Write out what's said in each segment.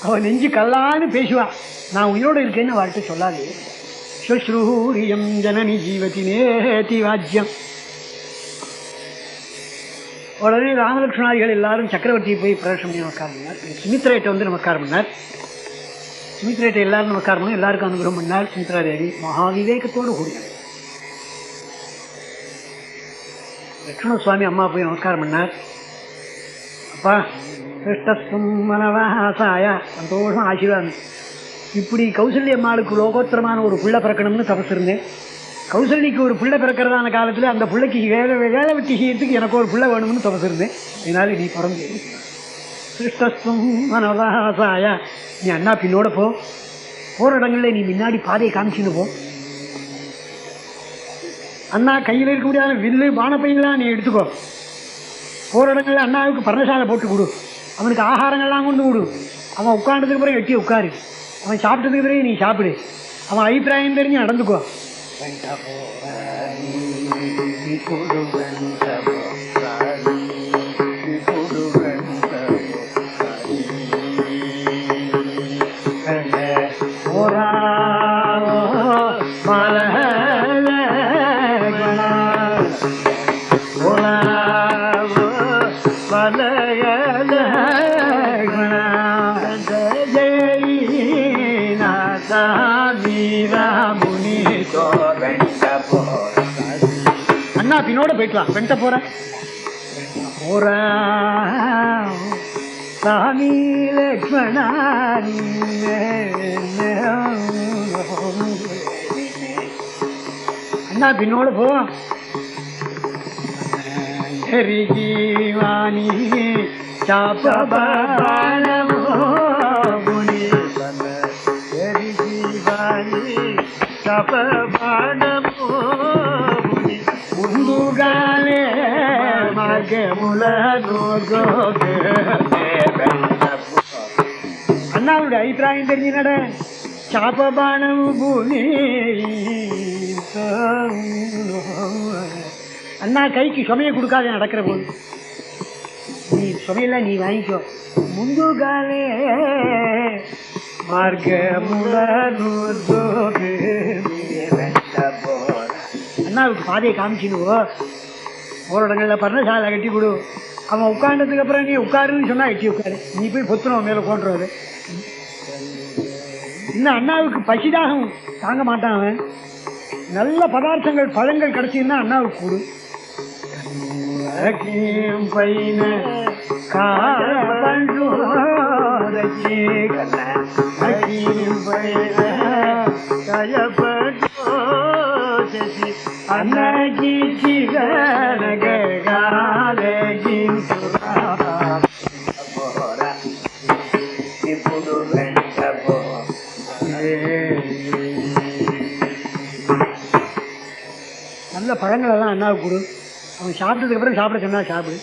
அவன் நெஞ்சு கல்லான்னு பேசுவான். நான் உயிரோடு இருக்கேன்னு அவள்கிட்ட சொல்லாதே. ஸ்வஸ்ரூரியம் ஜனனி ஜீவதி நேதி வாஜ்யம். உடனே ராமலட்சுமணாதிகள் எல்லாரும் சக்கரவர்த்தியை போய் பிரதர்ஷனம் பண்ணி நமஸ்காரம் பண்ணார். சுமித்ரேட்டை வந்து நமஸ்காரம் பண்ணார். சுமித்ரேட்டை எல்லாரும் நமஸ்காரம் பண்ணி எல்லாருக்கும் அனுகிரகம் பண்ணார். சுமித்ரா தேவி மகாவிவேகத்தோடு கூடினார். லட்சுமண சுவாமி அம்மா போய் நமஸ்காரம் பண்ணார். அப்பா கிருஷ்ணஸ்வம் மனவாசாய சந்தோஷம் ஆசீர்வாதம். இப்படி கௌசல்ய அம்மாளுக்கு லோகோத்தரமான ஒரு பிள்ளை பிறக்கணும்னு தபஸ் இருந்தேன். கௌசல்யக்கு ஒரு பிள்ளை பிறக்கிறதான காலத்தில் அந்த பிள்ளைக்கு வேலை வெட்டி செய்யறதுக்கு எனக்கு ஒரு பிள்ளை வேணும்னு தபஸ் இருந்தேன். அதனால நீ பிறந்து கிருஷ்ணஸ்வம் மனவாசாய. நீ அண்ணா பின்னோட போ. போகிற இடங்களில் நீ முன்னாடி பாதையை காமிச்சுன்னு போ. அண்ணா கையில் இருக்க முடியாத வில்லு பானப்பையெல்லாம் நீ எடுத்துக்கோ. போகிற இடங்களில் அண்ணாவுக்கு பர்ணசாலை போட்டு கொடு. அவனுக்கு ஆகாரங்கள்லாம் கொண்டு கொடு. அவன் உட்காண்டதுக்கு பிறகு எட்டி உட்காரு. அவன் சாப்பிட்டதுக்கு பிறகு நீ சாப்பிடு. அவன் அபிப்பிராயம் தெரிஞ்சு நடந்துக்கோ. அண்ணா பின்னோட போயிக்கலாம். வெண்ட போற சாமி லக்ஷ்மணா அண்ணா பின்னோட போ. ஹரி ஜீவானி சாபபானமோ முனி ஹரி ஜீவானி சாபபானமோ முனி முந்துகாலே மகமுல நோகோகே. அண்ணாவுடைய அபிப்பிராயம் தெரிஞ்சு நட. சாபபானம் பூமி அண்ணா கைக்கு சுமையை கொடுக்காத நடக்கிற போது. நீ சுமையெல்லாம் நீ வாங்கிக்கோ. முந்துகாலே அண்ணாவுக்கு பாதையை காமிச்சுடுவோ. ஒரு இடங்களில் பர்ணசாலை கட்டி கொடு. அவன் உட்காண்டதுக்கு அப்புறம் நீ உட்காருன்னு சொன்னா எட்டி உட்காரு. நீ போய் பொத்துனவன் மேலே கொண்டுருவாரு. இன்னும் அண்ணாவுக்கு பசிதாகம் தாங்க மாட்டான். அவன் நல்ல பதார்த்தங்கள் பழங்கள் கிடைச்சின்னா அண்ணாவுக்கு கொடு. பையன அன்னகி நல்ல பழங்கள் எல்லாம் அண்ணாவுக்கு கொடு. அவன் சாப்பிட்டதுக்கு அப்புறம் சாப்பிட சொன்னா சாப்பிடு.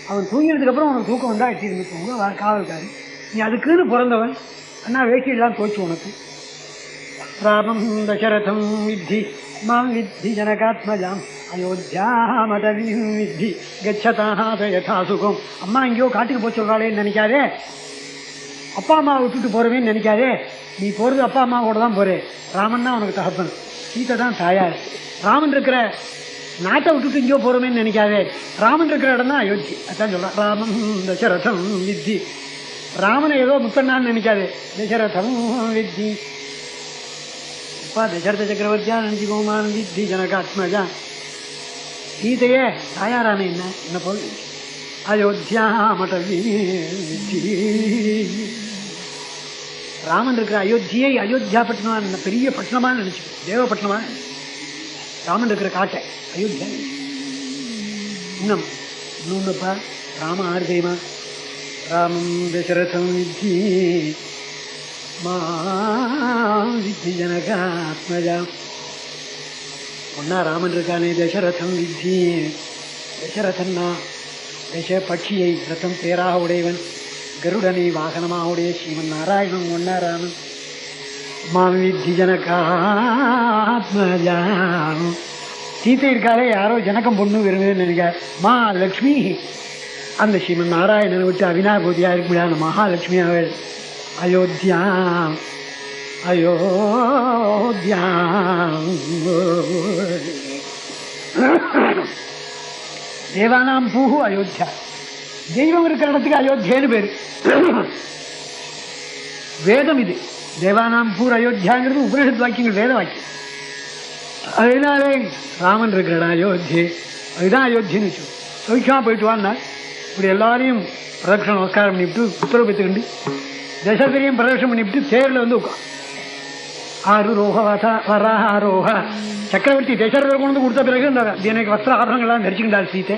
அவன் தூங்கினதுக்கு அப்புறம் அவனுக்கு தூக்கம் வந்தா எட்டி இருந்து தூங்க காவல்காரு. நீ அதுக்குன்னு பிறந்தவன். அண்ணா வேஷ்டியெல்லாம் தோச்சு உனக்கு. ராமம் தசரதம் வித்தி மாம் வித்தி ஜனகாத்மஜாம் அயோத்தியாமதவீம் வித்தி கச்சதாத யதா சுகம். அம்மா எங்கேயோ காட்டுக்கு போய் சொல்கிறாளேன்னு நினைக்காதே. அப்பா அம்மாவை விட்டுட்டு போகிறவேன்னு நினைக்காதே. நீ போகிறது அப்பா அம்மாவோட தான் போகிறே. ராமன் தான் உனக்கு தகப்பன், சீதை தான் தாயார். ராமன் இருக்கிற நாட்டை விட்டுட்டு இங்கேயோ போகிறோமேன்னு நினைக்காதே. ராமன் இருக்கிற இடம் தான் அயோத்தி. அதான் சொல்கிறான். ராமம் தசரதம் வித்தி. ராமனை ஏதோ முத்தண்ணான்னு நினைக்காதே. தசரதம் வித்தி. அப்பா தசரத சக்கரவர்த்தியா நினச்சிக்கோமான் வித்தி ஜனகாத்மஜா. சீதையே தாயாரான என்ன போல் அயோத்தியா மட்டவி வித்தி. ராமன் இருக்கிற அயோத்தியை அயோத்தியா பட்டணமா பெரிய பட்டணமா நினைச்சுக்கோ. தேவப்பட்டினமா ராமன் இருக்கிற காட்டை அயோத்தியா. இன்னொன்னுப்பா ராம ஆறு தெரியுமா? ராமம் தசரதம் வித்தி வித்தி ஜனகாத்மஜா. ஒன்னா ராமன் இருக்கானே தசரதம் வித்தி. தசரதன்னா தச பட்சியை ரத்தம் பேராக உடையவன், கருடனை வாகனமாக உடைய ஸ்ரீமன் நாராயணன் ஒன்னா ராமன். மாம் வித்தி ஜனகாத்மஜா. சீத்தை இருக்காலே யாரோ ஜனக்கம் பொண்ணு விரும்புன்னு நினைக்க. மா லக்ஷ்மி அந்த ஸ்ரீமன் நாராயணனை விட்டு அவினாபூதியாக இருக்க முடியாத மகாலட்சுமி அவள் அயோத்தியா அயோத்தியா தேவானாம் பூஹு அயோத்தியா. தெய்வம் இருக்கிற இடத்துக்கு அயோத்தியான்னு பேரு. வேதம் இது. தேவானாம் பூர் அயோத்தியாங்கிறது உபனிஷத் வாக்கியங்கள், வேத வாக்கியம். அதனாலே ராமன் இருக்கிற இடம் அயோத்தி, அதுதான் அயோத்தின்னு வச்சு சௌக்கியமாக போயிட்டு வான்னா இப்படி எல்லாரையும் பிரதட்சணம் நமஸ்காரம் பண்ணிவிட்டு உத்தரவு பெற்றுக்கிண்டு தசரதையும் பிரதட்சணம் பண்ணிவிட்டு தேரில் வந்து உட்கா ஆருரோக வராக ஆரோக சக்கரவர்த்தி தசரதர் கொண்டு கொடுத்த பிறகு இந்த எனக்கு வஸ்திர ஆபரணங்கள்லாம் தரிச்சுக்கிட்டாள் சீத்தை.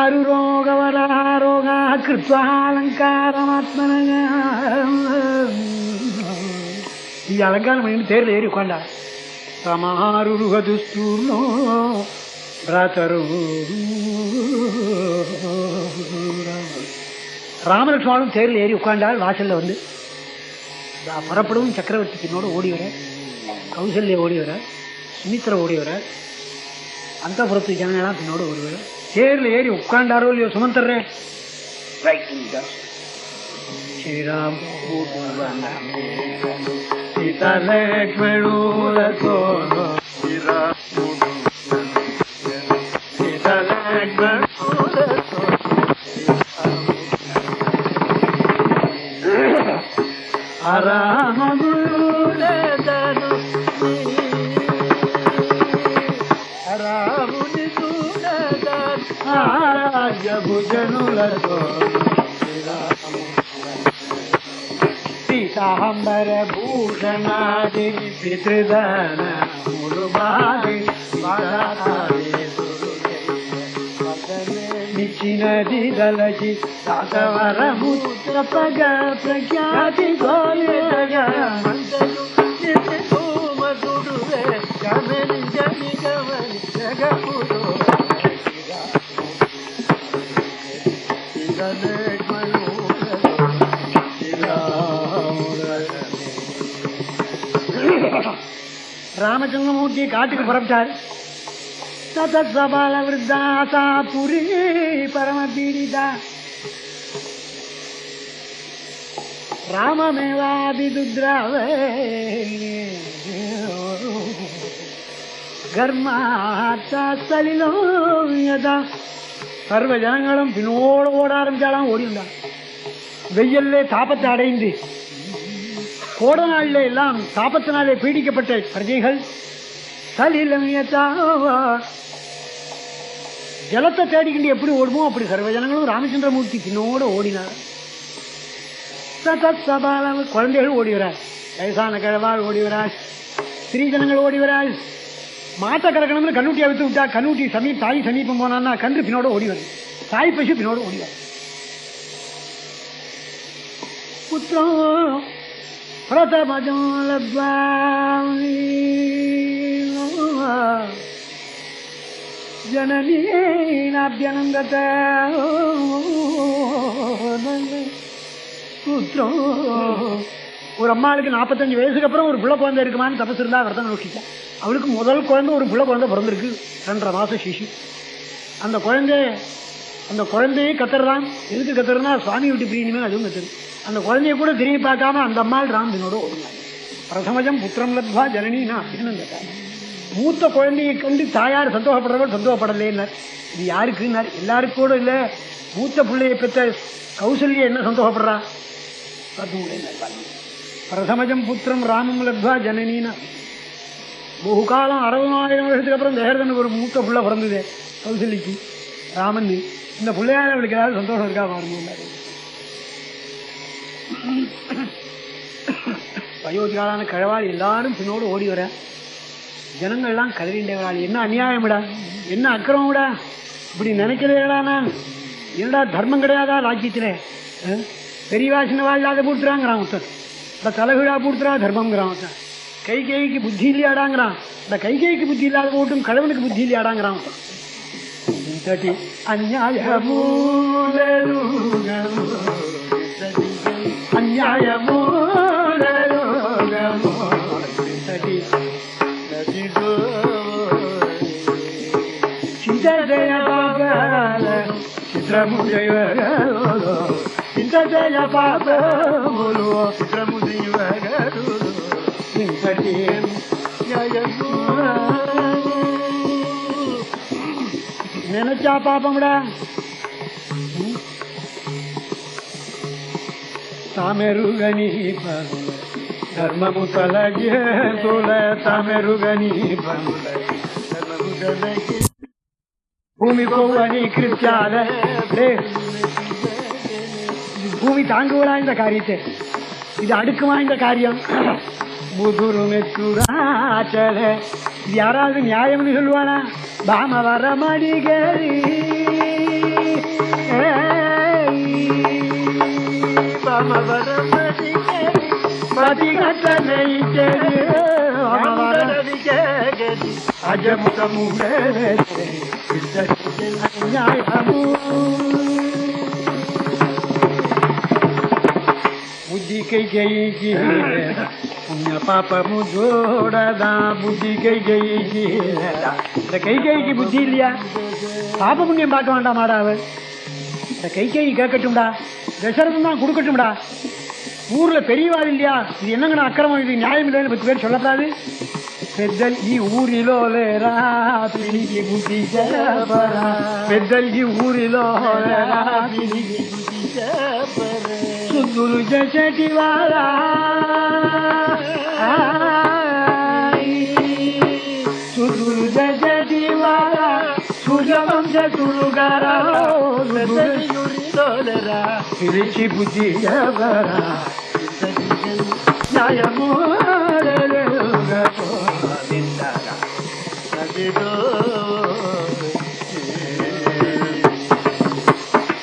ஆருரோக வராரோக கிருத்வா அலங்காரமாத்மன இது அலங்காரம் பண்ணிட்டு தேரில் ஏறி உட்காண்டா. தமாருருகதுஸ்தூர்ணோ பிராத்தரு ராமலட்சுமணனும் தேரில் ஏறி உட்காண்டால். வாசலில் வந்து புறப்படும் சக்கரவர்த்தி பின்னோடு ஓடி வர, கௌசல்யா ஓடி வர, சுமித்திர ஓடி வர, அந்த புறத்து ஜனங்களாம் பின்னோடு ஓடி வர. தேரில் ஏறி உட்காண்டாரோ இல்லையோ சுமந்தர்றேன் ஸ்ரீராம் சீதா லக்ஷ்மணோ పీతాంబర భూషణాది పితృదన నిచ్చినది దళచి సాతవర ముత్ర పగ ప్రఖ్యాతి ராமச்சந்திரமூர்த்தி காட்டுக்கு புறப்பட்டார். சபால விருத்தாசா புரி பரமபீடிதா ராமமேவாபிதுத்ராவே கர்மாத்தலிலோ யதா. சர்வ ஜனங்களும் பின்னோடு ஓட ஆரம்பிச்சாலாம். ஓடிந்தான். வெயிலே தாபத்தை அடைந்து கோட நாளில் எல்லாம் தாபத்தினாலே பீடிக்கப்பட்ட பிரஜைகள் ஜலத்தை தேடிக்கிட்டு எப்படி ஓடுமோ அப்படி சர்வ ஜனங்களும் ராமச்சந்திரமூர்த்தி பின்னோடு ஓடினார். குழந்தைகள் ஓடி வரார், வயசான கிழவாள் ஓடி வராள், ஸ்திரீ ஜனங்கள் ஓடி வராள். மாட்டை கறக்கணும்னு கண்ணூட்டி அவித்து விட்டா, கண்ணூட்டி தாய் சமீபம் போனான்னா கன்று பின்னோட ஓடி வருது, தாய் பசு பின்னோடு ஓடி வரும். புத்திரம் பிரதமஜம் லப்வா ஜனனீனாபியனந்தத புத்திரம். ஒரு அம்மாளுக்கு 45 வயசுக்கு அப்புறம் ஒரு பிள்ளை குழந்தை இருக்குமான்னு தபஸ் இருந்தா விரதம் நோக்கிட்டா. அவளுக்கு முதல் குழந்தை ஒரு பிள்ளை குழந்தை பிறந்திருக்கு, 2.5 மாசம் சிசு. அந்த குழந்தையே கத்துறதான். எதுக்கு கத்துறதுனா சுவாமி விட்டு பிரியணுமே, அதுவும் கத்துரு. அந்த குழந்தைய கூட திரும்பி பார்க்காம அந்த அம்மாள் ராமனோட ஓடுனாங்க. பிரதமஜம் புத்திரம் லத்வா ஜனனினா அப்படின்னு கேட்டாங்க. மூத்த குழந்தையை கண்டு தாயார் சந்தோஷப்படுறவர் சந்தோஷப்படலேன்னார். இது யாருக்குன்னார்? எல்லாருக்கும் கூட இல்லை, மூத்த பிள்ளையை பெற்ற கௌசல்யா என்ன சந்தோஷப்படுறா? பிரதமஜம் புத்திரம் ராமம் லத்வா ஜனனினா. பகுகாலம் 60,000 வருஷத்துக்கு அப்புறம் தசரதனுக்கு ஒரு மூத்த பிள்ளை பிறந்தது கௌசல்யக்கு, ராமன். இந்த பிள்ளையார் அவளுக்கு ஏதாவது சந்தோஷம் இருக்கா பாருங்க. வயோதிகாலான கிழவாள் எல்லாரும் பின்னோடு ஓடி வர, ஜனங்கள்லாம் கதறிண்டவராள். என்ன அநியாயம் விடா, என்ன அக்கிரமம் விடா, இப்படி நினைக்கிறேடானா? என்னடா தர்மம் கிடையாதா ராஜ்யத்தில்? பெரியவா சின்னவா இல்லாத பூட்டுறாங்கிறான் ஒருத்தர், இந்த தலைகீழா பூட்டுறா தர்மங்கிறான் ஒருத்தன். கைகேயிக்கு புத்தி இல்லையாடாங்கிறான், இந்த கைகேயிக்கு புத்தி இல்லாத போட்டும் கடவுளுக்கு புத்தி இல்லையாடாங்கிறான் ஒருத்தன். அந்நியாயமோ அந்நியாயமோ சிதய చిత్రము జయగరుడు ఇంత జయ పాపములు చిత్రము జయగరుడు ఇంతటి జయము நினைச்சா பாப்போம்டா தாமெருகனி பருல தர்மமு தலகே துல தாமெருகனி பருல தர்மமு தலகே பூமி கோவனி கிருத்தியால பூமி தாங்குவடா இந்த காரியத்தை இது அடுக்குமா இந்த காரியம் முதுரு மெத்துராச்சல இது யாராவது நியாயம்னு சொல்லுவானா பாம வர மடிகரி பாம வர மடிகரி பதி கட்டனை செடி பாம வர மடிகரி அஜமுக முகரே நியாயமு புத்தி கை கை புண்ணிய பாப்பமு ஜோடதா புத்தி கை கை இந்த கைகைக்கு புத்தி இல்லையா பாப்ப புண்ணியம் பார்க்க வேண்டாமாடா அவன் இந்த கைகை கேட்கட்டும்டா தசரதம் தான் கொடுக்கட்டும்டா ஊர்ல பெரியவாள் இல்லையா இது என்னங்கண்ணா அக்கிரமம் இது நியாயம் இல்லைன்னு 10 பேர் சொல்லப்படாது పెద్దల్ ఈ ఊరిలో లేరా పిలికి బుద్ధి చెప్పరా పెద్దల్ ఈ ఊరిలో లేరా పిలికి బుద్ధి చెప్పరా సుద్దులు చేసేటి వారా సుద్దులు చేసేటి వారా సూర్యవంశతులు గారా పెద్దల్ ఈ ఊరిలో లేరా పిలిచి బుద్ధి చెప్పరా న్యాయము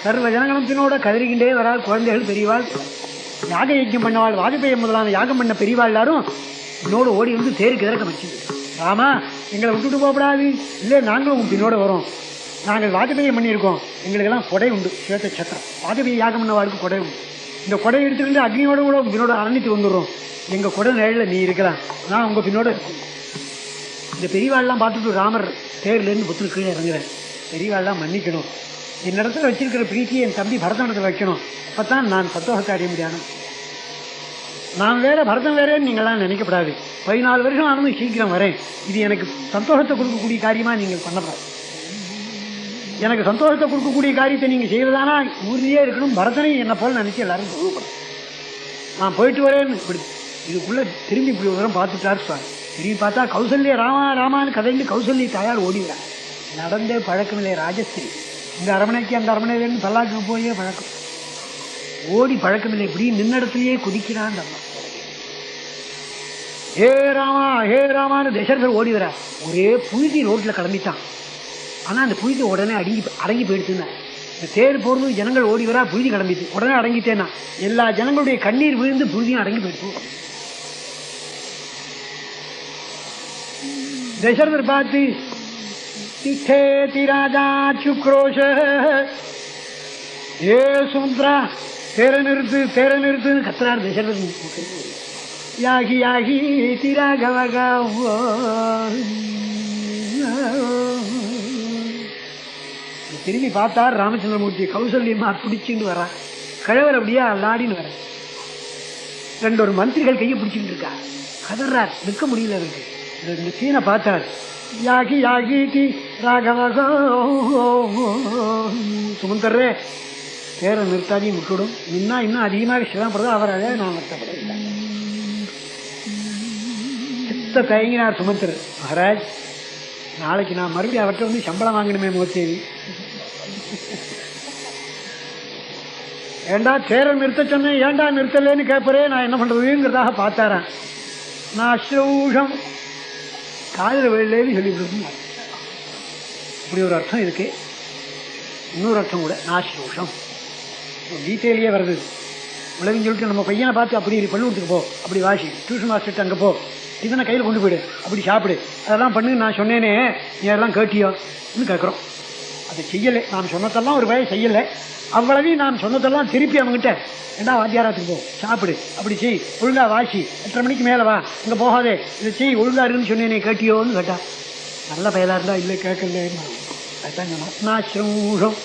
சர்வ ஜனகணத்தினோட கதறிக்கின்றே வரால் குழந்தைகள் பெரியவாள் யாக யஜ்யம் பண்ணவாள் வாஜபேயம் முதலான யாகம் பண்ண பெரியவாள் எல்லாரும் என்னோட ஓடி வந்து தேருக்கு இறக்க வச்சு ராமா எங்களை விட்டுட்டு போகப்படாது இல்லை நாங்களும் உங்க பின்னோட வரோம் நாங்கள் வாஜபேயம் பண்ணியிருக்கோம் எங்களுக்கெல்லாம் கொடை உண்டு சேத்த சத்திரம் வாஜபேய யாகம் பண்ணவாளுக்கு கொடை உண்டு இந்த கொடை எடுத்துக்கிட்டு அக்னியோட கூட உங்க பின்னோட அரணித்து வந்துடுறோம் எங்கள் கொடை நிழலில் நீ இருக்கலாம் நான் உங்கள் பின்னோட இருக்கேன் இந்த பெரியவாள்லாம் பார்த்துட்டு ராமர் தேர்லேருந்து புத்துல கீழே இறங்குறேன் பெரியவாள்லாம் மன்னிக்கணும் என்னிடத்துல வச்சிருக்கிற பிரீத்தியை என் தம்பி பரதனிடத்தில் வைக்கணும் அப்போ தான் நான் சந்தோஷத்தை அடைய முடியாது நான் வேற பரதம் வேறேன்னு நீங்களாம் நினைக்கப்படாது 14 வருஷம் ஆனதும் சீக்கிரம் வரேன் இது எனக்கு சந்தோஷத்தை கொடுக்கக்கூடிய காரியமாக நீங்கள் பண்ணக்கூடாது எனக்கு சந்தோஷத்தை கொடுக்கக்கூடிய காரியத்தை நீங்கள் செய்வதானா ஊர்லேயே இருக்கணும் பரதனை என்னை போல் நினச்சி எல்லாரும் சொல்லுவேன் நான் போயிட்டு வரேன்னு இப்படி இதுக்குள்ளே திரும்பி இப்படி ஒரு தரம் பார்த்துட்டார் சுவாமி திரும்பி பார்த்தா கௌசல்யா ராமா ராமான்னு கதைந்து கௌசல்யா தாயார் ஓடிவிடா நடந்தே பழக்கமில்லை ராஜஸ்திரி இந்த அரமனைக்கு அந்த அரமனையிலேருந்து பல்லாக்கு போயே பழக்கம் ஓடி பழக்கமில்லை இப்படி நின்னிடத்துலையே குதிக்கிறான் அம்மா ஹே ராமான்னு தசரதர் ஓடி வரா ஒரே புழுதி ரோட்டில் கிளம்பிட்டான் ஆனால் அந்த புழுதி உடனே அடங்கி போயிடுச்சுன்னா இந்த தேர் போகிறது ஜனங்கள் ஓடி வரா புழுதி கிளம்பிட்டு உடனே அடங்கிட்டேன்னா எல்லா ஜனங்களுடைய கண்ணீர் விழுந்து புழுதியும் அடங்கி போயிடுச்சு தசரதர் பார்த்து திட்டேதி ராஜா சுக்ரோஷ ஏ சுமந்திரா தேர நிறுத்துன்னு கத்துறார் தசரதன் யாகி யாகி திராகவகா திரும்பி பார்த்தார் ராமச்சந்திரமூர்த்தி கௌசல்யமா பிடிச்சின்னு வர்றான் கழவர் அப்படியே அல்லாடின்னு வர ஒரு மந்திரிகள் கையை பிடிச்சிட்டு இருக்கா கதறார் நிற்க முடியல அவருக்கு இந்த சீனை பார்த்தார் யாகி யாகி டி ராகவகோ சுமந்தர்றே பேரை நிறுத்தாதையும் விட்டுடும் இன்னும் அதிகமாக சிரமப்படுறது அவராக நான் வருத்தப்படவில்லை சித்த தயங்கினார் சுமந்தர் மகாராஜ் நாளைக்கு நான் மறுபடியும் அவர்கிட்ட வந்து சம்பளம் வாங்கணுமே மோத்தேவி ஏண்டா தேரை நிறுத்த சொன்னேன் ஏண்டா நிறுத்தலேன்னு கேட்பறே நான் என்ன பண்ணுறதுங்கிறதாக பார்த்தாரேன் நான் அஸ்ரௌஷம் காதல் வேலைன்னு சொல்லிவிடுங்க இப்படி ஒரு அர்த்தம் இருக்கு இன்னொரு அர்த்தம் கூட நாஸ்ரோஷம் கீதையிலேயே வருது உலகம் சொல்லிட்டு நம்ம பையனை பார்த்து அப்படி பள்ளிக்கூடத்துக்கு போ அப்படி வாசி டியூஷன் மாஸ்டர்ட்டு அங்கே போ டிஃபனை கையில் கொண்டு போயிடு அப்படி சாப்பிடு அதெல்லாம் பண்ணு நான் சொன்னேனே நீ அதெல்லாம் கேட்டியோன்னு கேட்குறோம் அதை செய்யலை நான் சொன்னதெல்லாம் ஒரு வயசு செய்யலை அவ்வளவையும் நான் சொன்னதெல்லாம் திருப்பி அவங்ககிட்ட ஏண்டா வாத்தியாரத்துக்கு போ சாப்பிடு அப்படி செய் ஒழுங்கா வாசி 8:30 மணிக்கு மேலே வா இங்கே போகாதே இதை செய் ஒழுங்கா இருக்குன்னு சொன்னேனே கேட்டியோன்னு கேட்டா நல்ல பயலாக இருந்தால் இல்லை கேட்கல அதுதான் சொன்னோம் நான் ஸ்ரூஷம்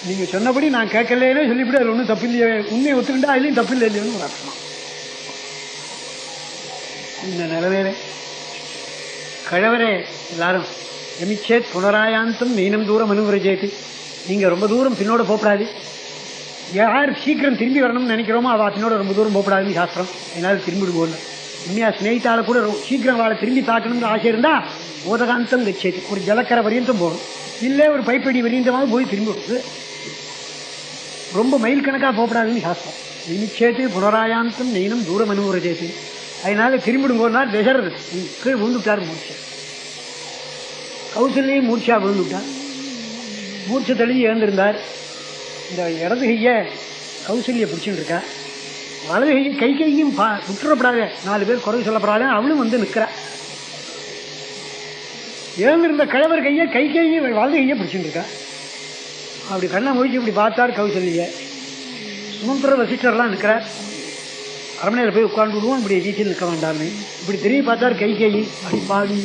நீங்கள் சொன்னபடி நான் கேட்கலேனே சொல்லிவிட்டு அதில் ஒன்றும் தப்பு இல்லையே, உண்மையை ஒத்துக்கிட்டா அதுலேயும் தப்பு இல்லை இல்லைன்னு ஒரு அர்த்தம். இந்த நிலவேற கழவரே எல்லாரும் எமிச்சேத் புனராயாந்தம் நீனம் தூரம் அனுவரஜேத்து. நீங்கள் ரொம்ப தூரம் பின்னோட போகப்படாது. யார் சீக்கிரம் திரும்பி வரணும்னு நினைக்கிறோமோ அவள் பின்னோட ரொம்ப தூரம் போகப்படாதுன்னு சாஸ்திரம். என்னால் திரும்பிடுவோம். உண்மையாக ஸ்நேகித்தால கூட சீக்கிரம் அவளை திரும்பி பார்க்கணும்னு ஆசை இருந்தால் ஓதகாந்தம் கச்சேதி, ஒரு ஜலக்கரை வரியந்தம் போகணும், இல்லை ஒரு பைப்படி வரியந்தமாக போய் திரும்பி விடுது. ரொம்ப மைல் கணக்காக போகப்படாதுன்னு சாஸ்திரம். நிமிச்சேத்து புனராயாந்தம் நீனம் தூரம் அனுவரஜேத்து. அதனால திரும்பிடும்போதுனா தசரதர் கீழே விழுந்துட்டார். மூர்ச்சை கௌசல்யையும் மூர்ச்சா விழுந்துவிட்டார். மூர்ச்சை தெளிஞ்சு எழுந்திருந்தார். இந்த இடது கையை கௌசல்யை பிடிச்சிட்டு இருக்கா, வலது கையும் விட்டுறப்படாத, 4 பேர் குறை சொல்லப்படாத. அவளும் வந்து நிற்கிறா. எழுந்திருந்த கிழவர் கையை வலது கையை பிடிச்சிட்டு இருக்கா. அப்படி கண்ணை முடிச்சு இப்படி பார்த்தார் கௌசல்ய. சுமந்திர வசிஷ்டர்லாம் நிற்கிறார். அரமனையில் போய் உட்கார்ந்து விடுவோம், இப்படி வீட்டில் நிற்க வேண்டாமே. இப்படி திரும்பி பார்த்தார் கைகேயி. அப்படி பாடி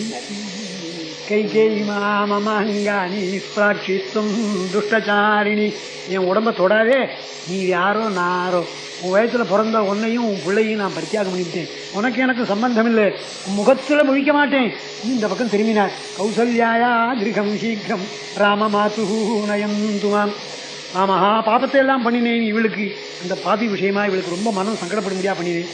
கைகேயி மாமங்காணி பிராட்சித்தும் துஷ்டச்சாரிணி, என் உடம்பை தொடாதே, நீ யாரோ நாரோ, உன் வயசில் பிறந்த உன்னையும் உன் பிள்ளையும் நான் பரித்தியாகம் பண்ணிவிட்டேன், உனக்கு எனக்கு சம்பந்தம் இல்லை, உன் முகத்தில் முழிக்க மாட்டேன். இந்த பக்கம் திரும்பினார். கௌசல்யாயா கிரகம் சீக்கிரம் ராம மாத்து நயம் துமாம். நான் மகா பாபத்தை எல்லாம் பண்ணினேன் இவளுக்கு. அந்த பாபி விஷயமா இவளுக்கு ரொம்ப மனம் சங்கடப்பட முடியா பண்ணினேன்.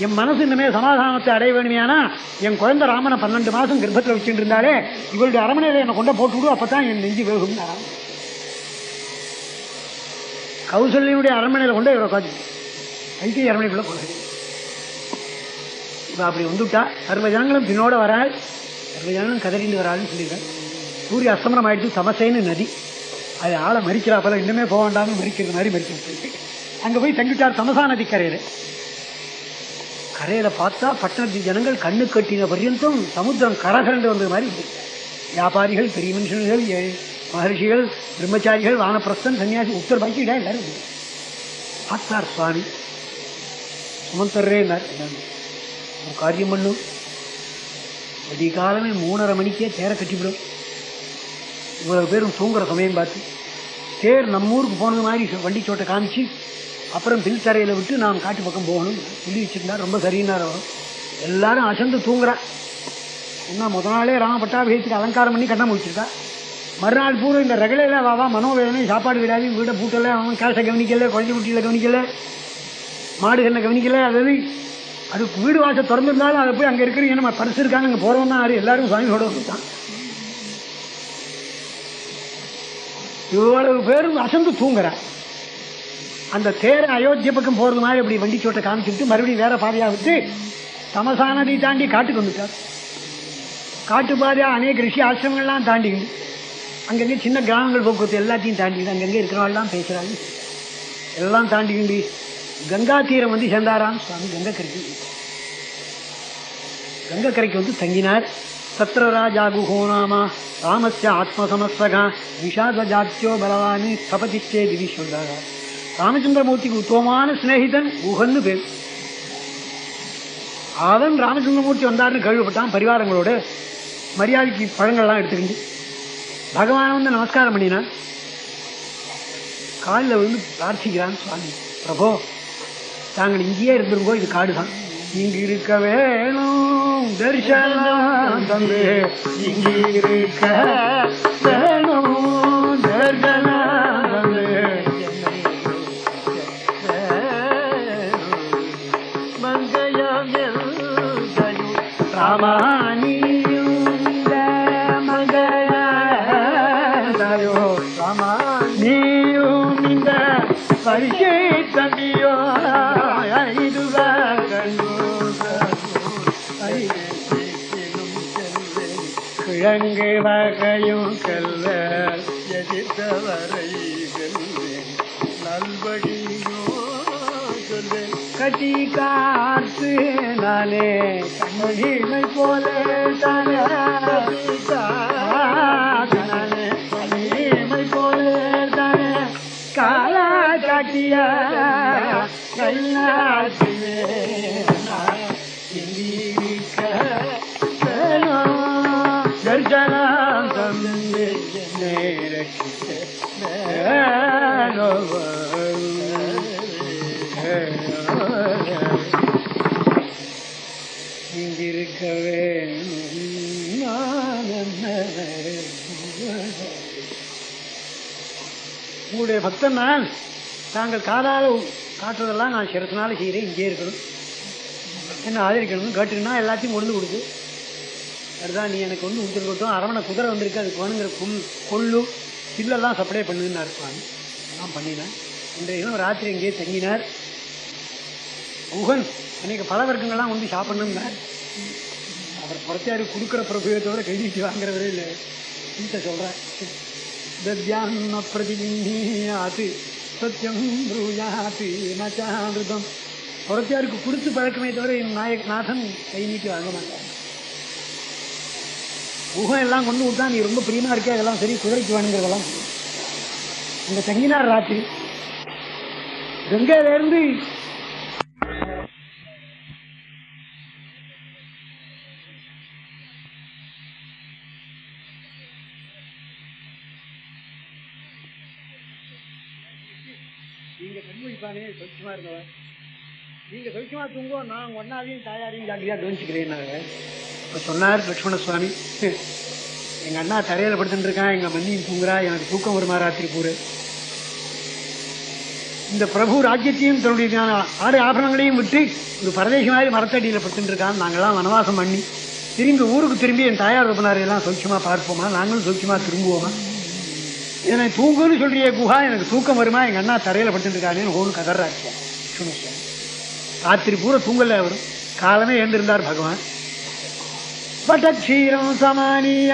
என் மனசு இனிமே சமாதானத்தை அடைய வேணுமையானா என் குழந்தை ராமனை 12 மாதம் கர்ப்பத்தில் வச்சுட்டு இருந்தாலே இவளுடைய அரமனையில் என்னை கொண்ட போட்டுவிடும், அப்போ தான் என் நெஞ்சு வேகும். கௌசல்யனுடைய அரண்மனையில் கொண்டு இவரை உட்காந்து கைகை அரண்மனைக்குள்ளே போகிறது. இப்போ அப்படி வந்துவிட்டா. 60 ஜனங்களும் பின்னோட வராள். 60 ஜனங்களும் கதறிந்து வராள்னு சொல்லியிருக்கேன். சூரிய அஸ்தமனம் ஆயிடுச்சு. சமசேன்னு நதி, அது ஆளை மறிக்கிறாப்பல, இன்னுமே போக வேண்டாம்னு மறிக்கிறது மாதிரி மறிச்சு அங்கே போய் தங்கிட்டார். சமசா நதி கரையில் பார்த்தா பட்டணத்து ஜனங்கள் கண்ணு கட்டின பர்யந்தம் சமுத்திரம் கரகரண்டு வந்தது மாதிரி இருக்கு. வியாபாரிகள், பெரிய மனுஷன்கள், மகர்ஷிகள், பிரம்மச்சாரிகள், வானப்பிரஸ்தன், சன்னியாசி, உத்தர பாக்கிட்டா எல்லாரும் பார்த்தார். சுவாமி சுமந்தர்ரே ஒரு காரியம் பண்ணும், அதிகாலமே 3:30 மணிக்கே தேரை கட்டிவிடும். இவ்வளவு பேரும் தூங்குற சமயம் பார்த்து தேர் நம்மூருக்கு போனது மாதிரி வண்டி சோட்டை காமிச்சு அப்புறம் பில் தரையில் விட்டு நாம் காட்டு பக்கம் போகணும் சொல்லி வச்சுருந்தா ரொம்ப சரியினார். வரும் எல்லாரும் அசந்து தூங்குறா. என்ன முத நாளே ராம பட்டாபிஷேகத்துக்கு அலங்காரம் பண்ணி கண்ண முடிச்சிருக்கா. மறுநாள் பூரா இந்த ரகலையில் வாவா மனோவேதனை, சாப்பாடு விடாது, வீடை பூட்டலை, அவன் கேஷை கவனிக்கலை, குழந்தை குட்டியில் கவனிக்கலை, மாடு கண்ணை கவனிக்கலை. அதாவது அது வீடு வாசல் திறந்துருந்தாலும் அதை போய் அங்கே இருக்கிற நம்ம பரிசு இருக்காங்க, அங்கே போகிறவன் தான் யாரு, எல்லாரும் சுவாமியோட தான். இவ்வளவு பேரும் அசந்து தூங்குறா. அந்த தேரை அயோத்திய பக்கம் போகிறது மாதிரி அப்படி வண்டி சோட்டை காமிச்சுட்டு மறுபடியும் வேற பாதையாக விட்டு தமசா நதி தாண்டி காட்டுக்கு வந்துட்டார். காட்டு பாதையாக அநேக ரிஷி ஆசிரமங்கள்லாம் தாண்டிக்கிண்டு அங்கங்கே சின்ன கிராமங்கள் போக்குவரத்து எல்லாத்தையும் தாண்டிக்கிண்டு அங்கங்கே இருக்கிறவாள்லாம் பேசுகிறாங்க. எல்லாம் தாண்டிக்கிண்டு கங்கா தீரம் வந்து சேர்ந்தாராம். சுவாமி கங்கக்கரைக்கு வந்து தங்கினார். சத்ர ராஜா குஹோநாமா ராமஸ்ய ஆத்மசமஸ்தகா விஷாதஜாத்தியோ பலவானி ஸ்தபதிச்சே திவிஸ்வதாக. ராமச்சந்திரமூர்த்திக்கு உத்தமமான சிநேகிதன் குஹன்னு பேர். அவன் ராமச்சந்திரமூர்த்தி வந்தார்னு கேள்விப்பட்டான். பரிவாரங்களோட மரியாதைக்கு பழங்கள்லாம் எடுத்துக்கிட்டு பகவானை வந்து நமஸ்காரம் பண்ணினான். காலில் விழுந்து பிரார்த்திக்கிறான். சுவாமி பிரபோ, தாங்கள் இங்கேயே இருந்துருங்கோ, இது காடு தான், இங்கு இருக்க வேணும் தர்சனம் தந்து, இங்கு இருக்க வேணும் தர்சனம் தந்து, ராமானியும் மங்கையோ ராமானியும் இந்த பரிசை தம்பியோ கிழங்கு வகையும் கல்வ எதிர்த்தவரை நல்வழியோ சொல்வேன் கட்டி காத்து நானே கண்மணிமை போல தானே கண்மணிமை போல தானே காலா காட்டிய கைநாட்டியே தர்சனம் தந்து இங்கிருக்கவே உங்களுடைய பக்தன் நான். தாங்கள் காதால் காட்டுறதெல்லாம் நான் சிரத்தினால செய்கிறேன். இங்கே இருக்கணும், என்ன ஆதரிக்கணும்னு கேட்டுக்கினா எல்லாத்தையும் கொண்டு கொடுத்து அதுதான் நீ எனக்கு வந்து உடுத்து கொடுத்தோம். அரவணை குதிரை வந்திருக்கு, அதுக்கு வேணுங்கிற கொள்ளு பில்லெல்லாம் சப்ளை பண்ணுன்னு இருப்பாங்க. நான் பண்ணினேன். இன்றைய தினம் ராத்திரி இங்கேயே தங்கினார். குகன் அன்றைக்கி பல வர்க்கங்கள்லாம் வந்து சாப்பிடணும்னா அவர் புறத்தாரு கொடுக்குற பிரபுயத்தோட கைதிட்டு வாங்குறவரே இல்லை. இந்த சொல்கிறேன், தத்யான்ன பிரதிபிந்தியாத்து சத்தியம் ப்ரூயாத்து நச்சாமிருதம். புறத்தாருக்கு கொடுத்து பழக்கமே தவிர என் நாதன் கை நீட்டி வாங்க மாட்டாங்க. குகம் எல்லாம் கொண்டு விட்டா நீ ரொம்ப பிரியமா இருக்கே, அதெல்லாம் சரி குதிரைக்கு வேணுங்கிறதெல்லாம் இந்த தங்கினார் ராத்திரி. கங்கையிலேருந்து நீங்க கண்மொழிப்பானே சொச்சமா இருந்தவர், நீங்க சொச்சமா தூங்குவோம், நான் ஒன்னாவையும் தாயாரையும் ஜாக்கிரதையா கவனிச்சுக்கிறேன்னாங்க. இப்போ சொன்னார் லட்சுமண சுவாமி, எங்கள் அண்ணா தரையில் படுத்துட்டு இருக்கான், எங்கள் மண்ணியும் தூங்குறா, எனக்கு தூக்கம் வருமா ராத்திரி பூரு. இந்த பிரபு ராஜ்யத்தையும் தன்னுடைய 6 ஆபரணங்களையும் விட்டு ஒரு பரதேசி மாதிரி மரத்தடியில் படுத்துட்டு இருக்கான். நாங்கள்லாம் வனவாசம் பண்ணி திரும்பி ஊருக்கு திரும்பி என் தாயார் ரூபனாரையெல்லாம் சொச்சமாக பார்ப்போமா, நாங்களும் சொச்சமாக திரும்புவோமா, என்னை தூங்குன்னு சொல்றிய குஹா, எனக்கு தூக்கம் வருமா, எங்கள் அண்ணா தரையில் படுத்துட்டு இருக்கானேன்னு ஒன்று கதறாச்சியா. ராத்திரி பூரா தூங்கல வரும், காலமே எழுந்திருந்தார் பகவான். பட்டக்ஷீரம் சமானிய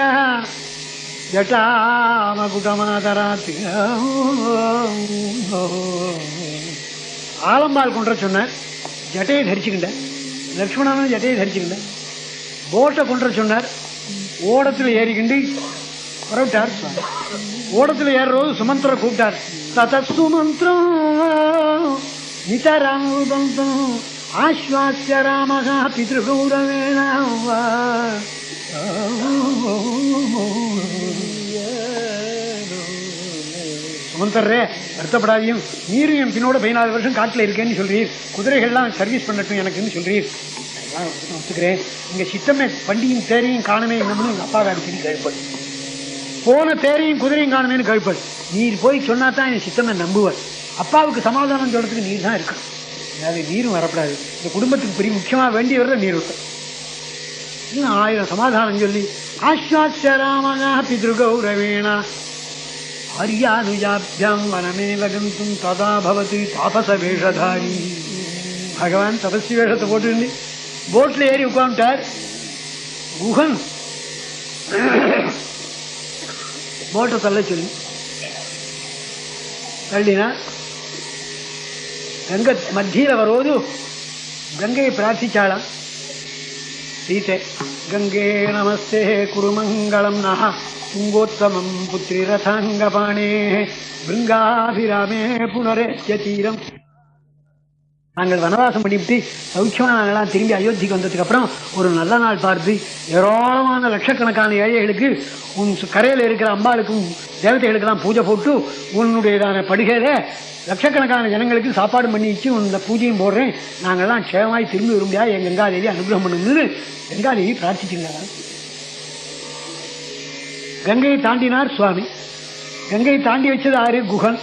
ஜட்டாமகுடமாதராத்து ஆலம்பால் கொன்ற சொன்னார். ஜட்டையை தரிச்சுக்கிண்ட லக்ஷ்மணனும் ஜட்டையை தரிச்சுக்கிண்ட. போட்டை கொன்ற சொன்னார். ஓடத்தில் ஏறிக்கிண்டு புறவிட்டார். ஓடத்தில் ஏறுறது சுமந்திர கூப்பிட்டார். தத சுமந்திரம் நிதராம் ஆஸ்வாசிய ராமகா பித்ருகௌரவேண சுமந்தர்ரே வருத்தப்படாதையும், நீரும் என் பின்னோட 14 வருஷம் காட்டில் இருக்கேன்னு சொல்றீர், குதிரைகள்லாம் சர்வீஸ் பண்ணட்டும் எனக்குன்னு சொல்றீர், ஒத்துக்கிறேன். இங்கே சித்தமே வண்டியும் தேரையும் காணமே என்னன்னு எங்கள் அப்பா அடிக்கடி கேள்விப்படு, போன தேரையும் குதிரையும் காணுமேனு கேள்விப்படு. நீர் போய் சொன்னா தான் என் சித்தமே நம்புவார். அப்பாவுக்கு சமாதானம் சொல்றதுக்கு நீர் தான் இருக்கணும், அதாவது நீரும் வரப்படாது. இந்த குடும்பத்துக்கு பெரிய முக்கியமாக வேண்டியவர நீர் விட்டு 1000 சமாதானம் சொல்லி ஆஸ்வாசிய ராமகா பித்ருகௌரவேணா ஹரியானுஜாபியாம் வனமே வகந்தும் ததா பவதி தாபச வேஷதாரி. பகவான் தபஸ்வி வேஷத்தை போட்டு போட்டில் ஏறி உட்காந்துட்டார். குகன் போட்டை தள்ள சொல்லி தள்ளினா கங்கை மத்தியில் வரோது கங்கையை பிரார்த்திச்சாளாம் சீத்தை. கங்கே நமஸ்தே குருமங்களம் நஹ துங்கோத்தமம் புத்திரி ரதாங்கபாணே பிருங்காபிராமே புனரேத்ய தீரம். நாங்கள் வனவாசம் பண்ணிவிட்டு சௌக்கியமாக நாங்கள்லாம் திரும்பி அயோத்திக்கு வந்ததுக்கு அப்புறம் ஒரு நல்ல நாள் பார்த்து ஏராளமான லட்சக்கணக்கான ஏழைகளுக்கு உன் கரையில் இருக்கிற அம்பாளுக்கும் தேவதைகளுக்கெல்லாம் பூஜை போட்டு உன்னுடையதான படுகையில் லட்சக்கணக்கான ஜனங்களுக்கு சாப்பாடு பண்ணி வச்சு உன்னை பூஜையும் போடுறேன், நாங்கள்லாம் க்ஷேமமாய் திரும்பி வரும்பியா என் கங்காதேவி அனுகிரகம் பண்ணணும்னு கங்காதேவி பிரார்த்திச்சுங்க. கங்கையை தாண்டினார் சுவாமி. கங்கையை தாண்டி வச்சது ஆறு குகன்.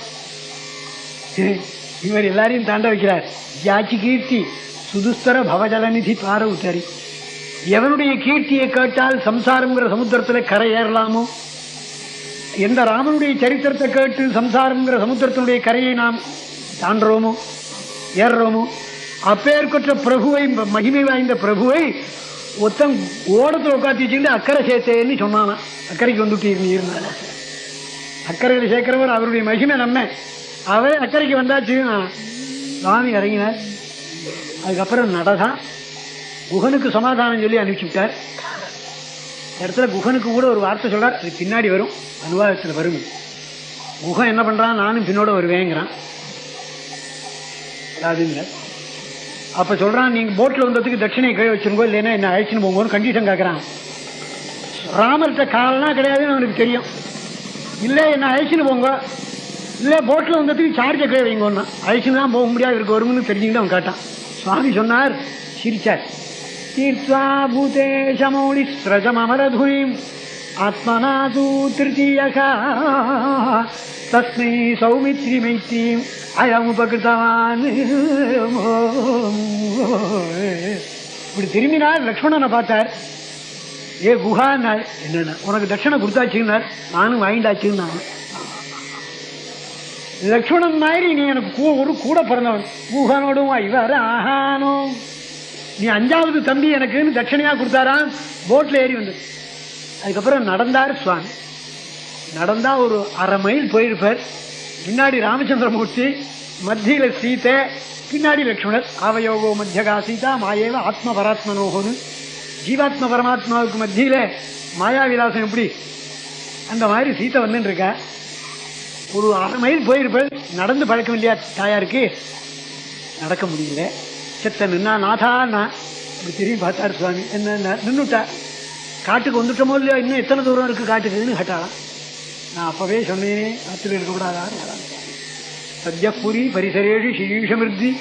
இவர் எல்லாரையும் தாண்ட வைக்கிறார். ஜாச்சி கீர்த்தி சுதுஸ்தர பவஜலநிதி பார உத்தரி. எவனுடைய கீர்த்தியை கேட்டால் சம்சாரங்கிற சமுத்திரத்தில் கரை ஏறலாமோ, எந்த ராமனுடைய சரித்திரத்தை கேட்டு சம்சாரங்கிற சமுத்திரத்தினுடைய கரையை நாம் தாண்டுறோமோ ஏறுறோமோ, அப்பேற்கொற்ற பிரபுவை, மகிமை வாய்ந்த பிரபுவை ஒத்தம் ஓடத்தில் உட்காந்து வச்சுக்கிட்டு அக்கறை சேர்த்தேன்னு சொன்னானா. அக்கறைக்கு வந்துட்டு இருந்தான. அக்கறையில் சேர்க்கிறவர் அவருடைய மகிமை நம்ம. அவரே அக்கறைக்கு வந்தாச்சு. சுவாமி இறங்கினார். அதுக்கப்புறம் நடதான் குகனுக்கு சமாதானம் சொல்லி அனுப்பிச்சு விட்டார். இடத்துல குகனுக்கு கூட ஒரு வார்த்தை சொல்றார், அது பின்னாடி வரும், அனுவாதத்தில் வரும். குகன் என்ன பண்றான், நானும் பின்னோட வருவேங்கிறான். அதுங்க அப்ப சொல்றான், நீங்க போட்ல வந்ததுக்கு தட்சிணை கை வச்சிருங்கோ, இல்லைன்னா என்ன அழைச்சின்னு போங்கன்னு கண்டிஷன் கேட்கறான். ராமர்கிட்ட காலனா கிடையாதுன்னு அவனுக்கு தெரியும். இல்லை என்ன அழைச்சின்னு போங்க, இல்லை போட்டில் வந்ததுக்கு சார்ஜை கீழே வைங்கன்னு அழிச்சுன்னு தான் போக முடியாது, இருக்கு வரும்னு தெரிஞ்சுக்கிட்டு அவன் கேட்டான். சுவாமி சொன்னார், சிரிச்சார். தீர்த்வா பூதேஷமௌலி ஸ்ரஜமரதுரீம் ஆத்மனா தூ திருத்தீயகா தஸ்மை சௌமித்ரி மைத்தீம் அயம் உபகிருத்தவான். இப்படி திரும்பினார், லக்ஷ்மணனை பார்த்தார். ஏ குஹான்னார். என்னென்ன உனக்கு தட்சணை கொடுத்தாச்சுன்னார். நானும் வாங்கிட்டாச்சுன்னு. லக்ஷ்மணன் மாதிரி நீ எனக்கு ஒரு கூட பிறந்தவன், குஹனோடும் இவர் ஆஹானோ, நீ 5வது தம்பி எனக்குன்னு தட்சணையா கொடுத்தாராம். போட்ல ஏறி வந்து அதுக்கப்புறம் நடந்தார் சுவாமி. நடந்தா ஒரு 1/2 மைல் போயிருப்பார். முன்னாடி ராமச்சந்திரமூர்த்தி, மத்தியில சீதை, பின்னாடி லக்ஷ்மணர். அவயோகோ மத்தியகா சீதா மாயேவ ஆத்ம பராத்மனோகோன்னு. ஜீவாத்ம பரமாத்மாவுக்கு மத்தியில மாயாவிலாசம் எப்படி, அந்த மாதிரி சீத்தை வந்துட்டு இருக்க. ஒரு 1/2 மைல் போயிருப்பார். நடந்து பழக்கம் இல்லையா தாயாருக்கு, நடக்க முடியல. செத்த நின்னா நாதான்னா இப்படி திரும்பி பார்த்தார் சுவாமி. என்ன நின்றுட்டா. காட்டுக்கு வந்துட்டோமோ இல்லையோ, இன்னும் எத்தனை தூரம் இருக்கு காட்டுக்குன்னு கேட்டாலாம். நான் அப்பவே சொன்னேனே காத்துல இருக்கக்கூடாதா. சத்யபுரி பரிசரேஷு ஸ்ரீஷமிருத்தி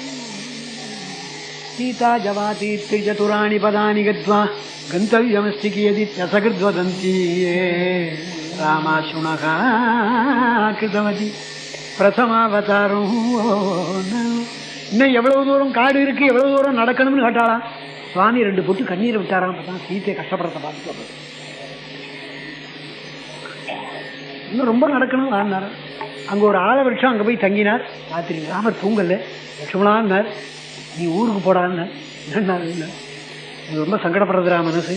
சீதா ஜவாதி திரிஜதுராணி பதானி கத்வா கந்தவ்யமஸ்தி கியதி த்யசகிருத்வதந்தி ராமா சுணகா கிருதவதி பிரதமாவதாரம். இன்னும் எவ்வளவு தூரம் காடு இருக்கு, எவ்வளவு தூரம் நடக்கணும்னு கேட்டாலாம். சுவாமி 2 பொட்டு கண்ணீரை விட்டாராம். பார்த்தா சீத்தையை கஷ்டப்படுறத பார்த்து இன்னும் ரொம்ப நடக்கணும் ஆனார். அங்கே ஒரு ஆல வருஷம் அங்கே போய் தங்கினார். ராத்திரி ராமர் தூங்கல. லட்சுமணான்னார், நீ ஊருக்கு போடான்னார். என்னன்னார், இது ரொம்ப சங்கடப்படுறதுரா மனசு.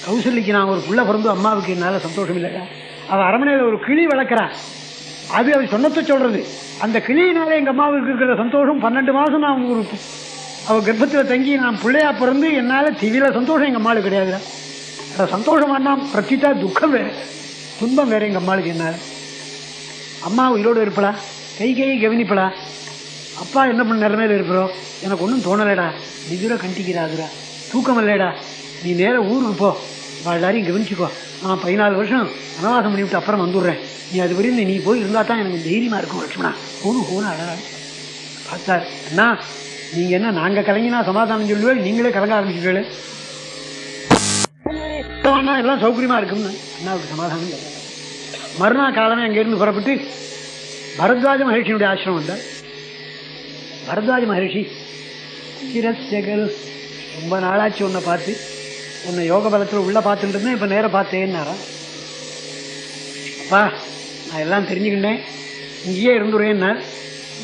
கௌசல்யக்கு நான் ஒரு புள்ள பிறந்து அம்மாவுக்கு என்னால் சந்தோஷம் இல்லைடா. அவள் அரமனையில் ஒரு கிளி வளர்க்குறா. அது அவள் சொன்னத்தை சொல்றது. அந்த கிளியினால எங்கள் அம்மாவுக்கு இருக்கிற சந்தோஷம் 12 மாதம் நான் ஒரு அவள் கர்ப்பத்தில் தங்கி நான் பிள்ளையா பிறந்து என்னால் தீவிர சந்தோஷம் எங்கள் அம்மாவுக்கு கிடையாதுடா. அதை சந்தோஷம் வேண்டாம், பிரச்சித்தா துக்கம் வேறு, துன்பம் வேற எங்கள் அம்மாவுக்கு. என்னால் அம்மா உயிரோடு இருப்படா, கை கவனிப்படா. அப்பா என்ன பண்ண நிலைமையில இருக்கிறோம் எனக்கு ஒன்றும் தோணலைடா. நிதிர கண்டிக்கிறாதுடா, தூக்கம் இல்லைடா. நீ நேராக ஊருக்கு போ, எல்லாரையும் கவனிச்சுக்கோ. நான் 14 வருஷம் வனவாசம் பண்ணிவிட்டு அப்புறம் வந்துடுறேன். நீ அது வரையும் நீ போய் இருந்தால் தான் எனக்கு தைரியமாக இருக்கும் லட்சுமணா. போகணும் அழகா பார்த்தார். அண்ணா நீங்கள் என்ன நாங்கள் கலங்கினா சமாதானம் சொல்லுவேன், நீங்களே கலங்க ஆரம்பிச்சுக்கல. அண்ணா எல்லாம் சௌகரியமாக இருக்கும்னு அண்ணாவுக்கு சமாதானம் கேட்டார். மறுநாள் காலமே அங்கேருந்து புறப்பட்டு பரத்வாஜ மகர்ஷியினுடைய ஆசிரமம் வந்தார். பரத்வாஜ மகர்ஷி சிரஸ்யகல், ரொம்ப நாளாச்சு உன்னை பார்த்து, உன்னை யோக பலத்தில் உள்ள பார்த்துட்டு இருந்தேன், இப்போ நேராக பார்த்தேன்னாரா. அப்பா நான் எல்லாம் தெரிஞ்சுக்கிட்டேன், இங்கேயே இருந்துடுறேன்னார்.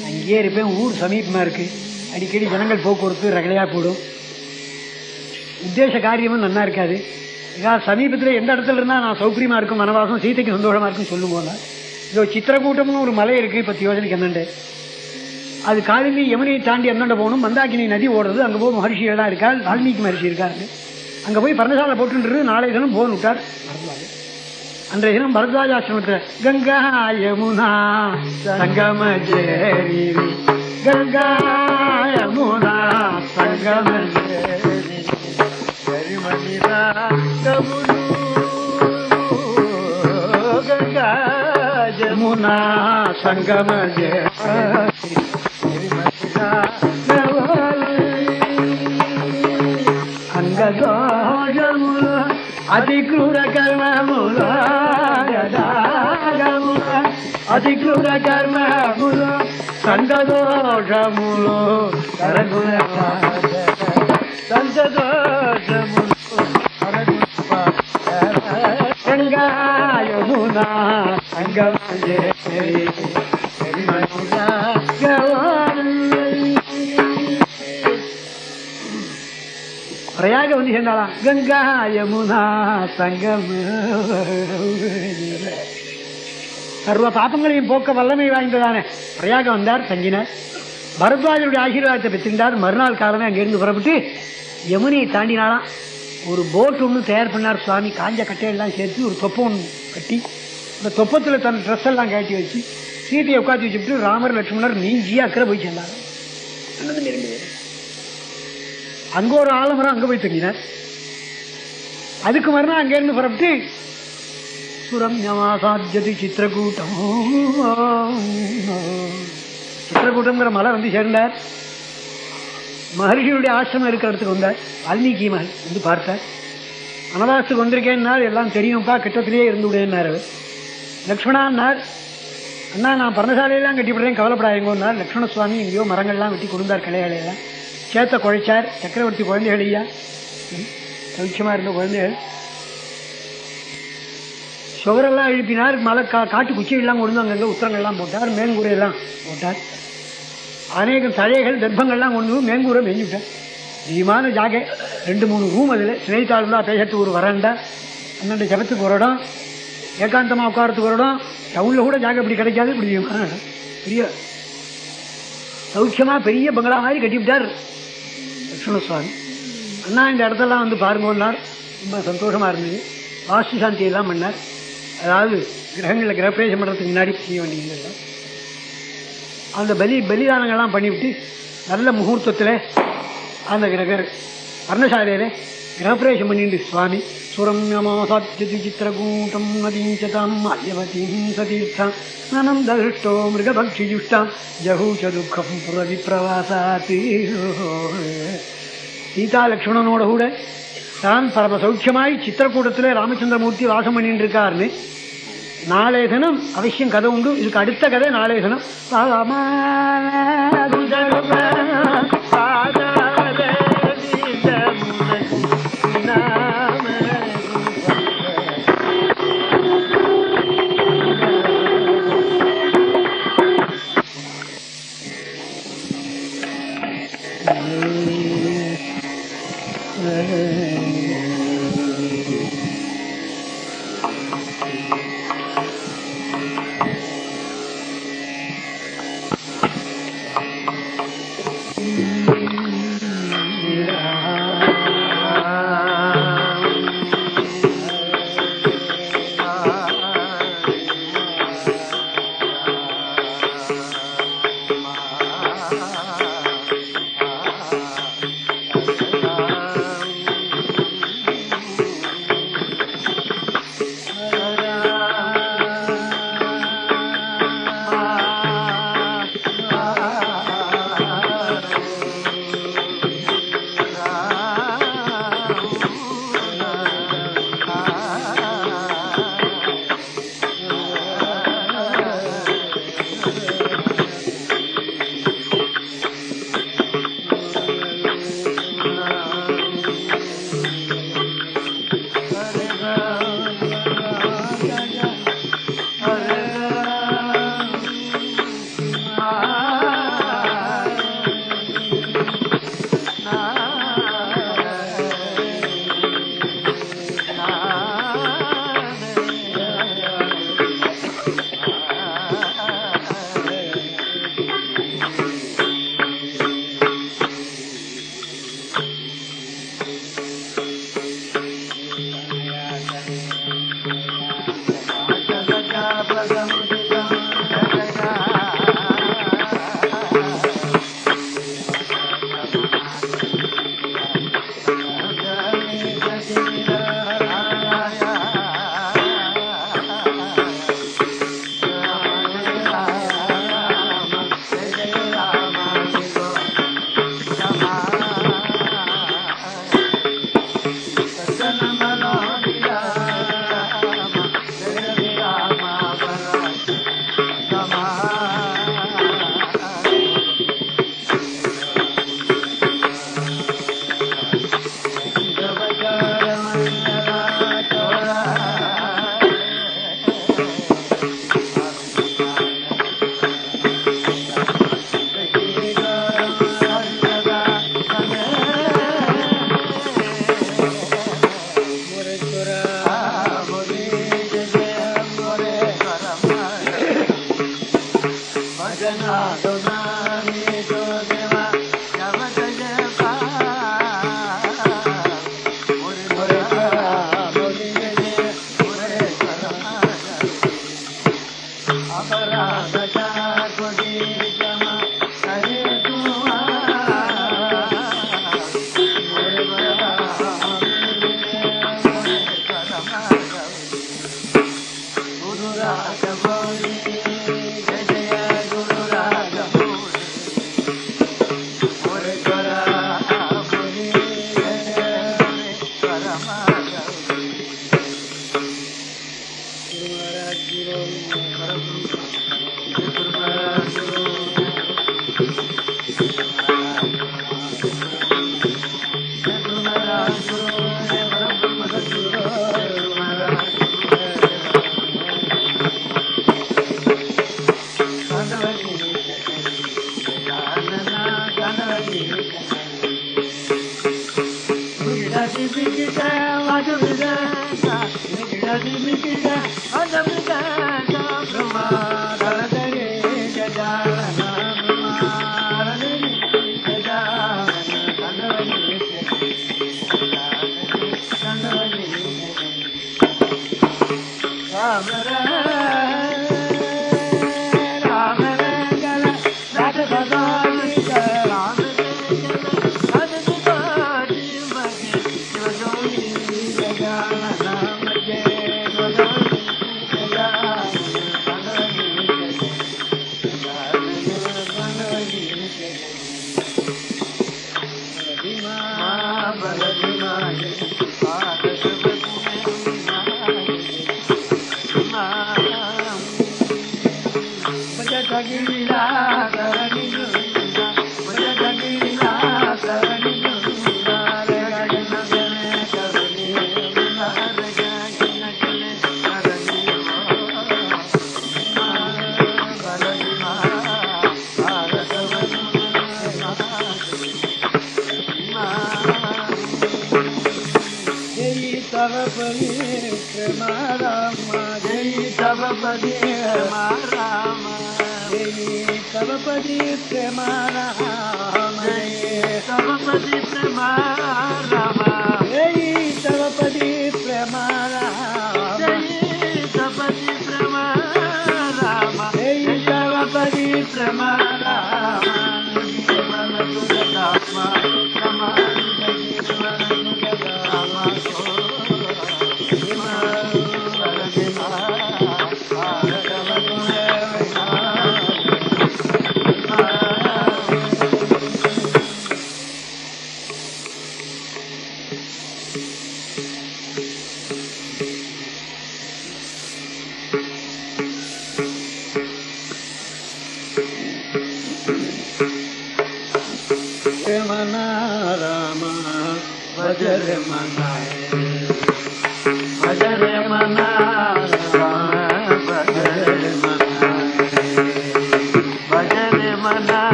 நான் இங்கேயே இருப்பேன், ஊர் சமீபமாக இருக்குது, அடிக்கடி ஜனங்கள் போக்குவரத்து ரகலையாக போடும், உத்தேச காரியமும் நல்லா இருக்காது. ஏதாவது சமீபத்தில் எந்த இடத்துல இருந்தால் நான் சௌகரியமாக இருக்கும், வனவாசம் சீதைக்கு சந்தோஷமாக இருக்குன்னு சொல்லுவோம்னா. இதோ சித்திரக்கூட்டம்னு ஒரு மலை இருக்குது 10 யோஜனைக்கு என்னண்டு. அது காலினி யமுனையை தாண்டி என்னண்ட போகணும். மந்தாக்கினி நதி ஓடுறது, அங்கே போய் மகர்ஷிகள்லாம் இருக்காள், வால்மீகி மகர்ஷி இருக்காரு. அங்கே போய் பர்ணசாலை போட்டுன்றது. நாளைய தினம் போன் விட்டார் பரத்வாஜ். அன்றைய தினம் பரத்வாஜ ஆசிரமத்தில் கங்கா யமுனா சங்கம ஜேரி, கங்கா யமுனா சங்கம ஜேரி, கரிமணிரா கமுனு, கங்கா யமுனா சங்கம ஜேரி, అంగదోషముల అతి క్రూర కర్మముల అతి క్రూర కర్మముల సంగదోషములు కరగుణ సంగదోషములు గంగాయమునా సంగమజే பிரயாக வந்து சேர்ந்தாலாம். கங்கா யமுனா சங்கம், சர்வ பாப்பங்களையும் போக்க வல்லமை வாய்ந்ததானே பிரயாக வந்தார், தங்கினார். பரத்வாஜருடைய ஆசீர்வாதத்தை பெற்றிருந்தார். மறுநாள் காலமே அங்கிருந்து புறப்பட்டு யமுனையை தாண்டினாலாம். ஒரு போட் ஒன்று தயார் பண்ணார் சுவாமி. காஞ்ச கட்டையெல்லாம் சேர்த்து ஒரு தொப்பம் ஒன்று கட்டி, அந்த தொப்பத்தில் தன் ட்ரெஸ் எல்லாம் கட்டி வச்சு சீதையை உட்காந்து வச்சுட்டு ராமர் லட்சுமணர் நீஞ்சியா அக்கறை போய் சேர்ந்தார். அங்கே ஒரு ஆலமரம், அங்கே போய் தங்கினார். அதுக்கு மறுநாள் அங்கேருந்து புறப்பட்டு சுரம்யமாசாத்யதி சித்திரக்கூட்டம். சித்திரக்கூட்டம்ங்கிற மலை வந்து சேர்ந்தார். மகர்ஷியுடைய ஆசிரமம் இருக்கிற இடத்துக்கு வந்தார். வால்மீகி மகன் வந்து பார்த்தார். வனவாசத்துக்கு வந்திருக்கேன்னார். எல்லாம் தெரியும்ப்பா, கிட்டத்திலேயே இருந்து விடேன்னார். லக்ஷ்மணான்னார், அண்ணா நான் பர்ணசாலையெல்லாம் கட்டிவிடுறேன், கவலைப்படாதீங்கன்னார். லக்ஷ்மண சுவாமி எங்கேயோ மரங்கள்லாம் வெட்டி கொடுந்தார், கிளைகளையெல்லாம் சேத்த குழைச்சார். சக்கரவர்த்தி குழந்தைகள் ஐயா, சௌக்கியமாக இருந்த குழந்தைகள் சுவரெல்லாம் எழுப்பினார். மலை காட்டு குச்சிகள்லாம் கொண்டு அங்கங்கே உத்தரங்கள்லாம் போட்டார். மேங்கூரையெல்லாம் போட்டார். அநேகம் தழைகள் தர்ப்பங்கள்லாம் கொண்டு மேங்கூரை மேஞ்சுவிட்டார். தீமான ஜாகை 2-3 ரூம். அதில் சினைத்தாள் தான் பேசத்துக்கு ஒரு வரண்டா, 12 ஜபத்துக்கு ஒரு இடம், ஏகாந்தமாக உட்காரத்துக்கு ஒரு இடம். டவுனில் கூட ஜாகை இப்படி கிடைக்காது. இப்படி பெரிய சௌக்கியமாக பெரிய பங்களா மாதிரி கட்டிவிட்டார் லக்ஷ்மண சுவாமி. அண்ணா இந்த இடத்தெல்லாம் வந்து பாருங்கன்னார். ரொம்ப சந்தோஷமாக இருந்தது. வாஸ்து சாந்தியெல்லாம் பண்ணார். அதாவது கிரகங்களில் கிரகப்பிரவேசம் பண்ணுறதுக்கு முன்னாடி செய்ய வேண்டியது அந்த பலிதானங்கள்லாம் பண்ணிவிட்டு நல்ல முகூர்த்தத்தில் அந்த பர்ணசாலையில் கிரகப்பிரவேசம் பண்ணிட்டு சுவாமி சுரம்யமாசாத்யதி சித்திரகூட்டம் நதீஞ்சதாம் அல்யவதீம் சதீர்த்தாம் நனந்தஷ்டோ மிருகபக்ஷிஜுஷ்டாம் ஜகூச்ச துக்கம் புரவிப்பிரவாசாத். சீதா லக்ஷ்மணனோட கூட தான் பரம சௌக்கியமாய் சித்திரக்கூட்டத்தில் ராமச்சந்திரமூர்த்தி வாசம் பண்ணிட்டு இருக்காருன்னு நாளைய தினம் அவசியம் கதை உண்டு. இதுக்கு அடுத்த கதை நாளைய தினம்.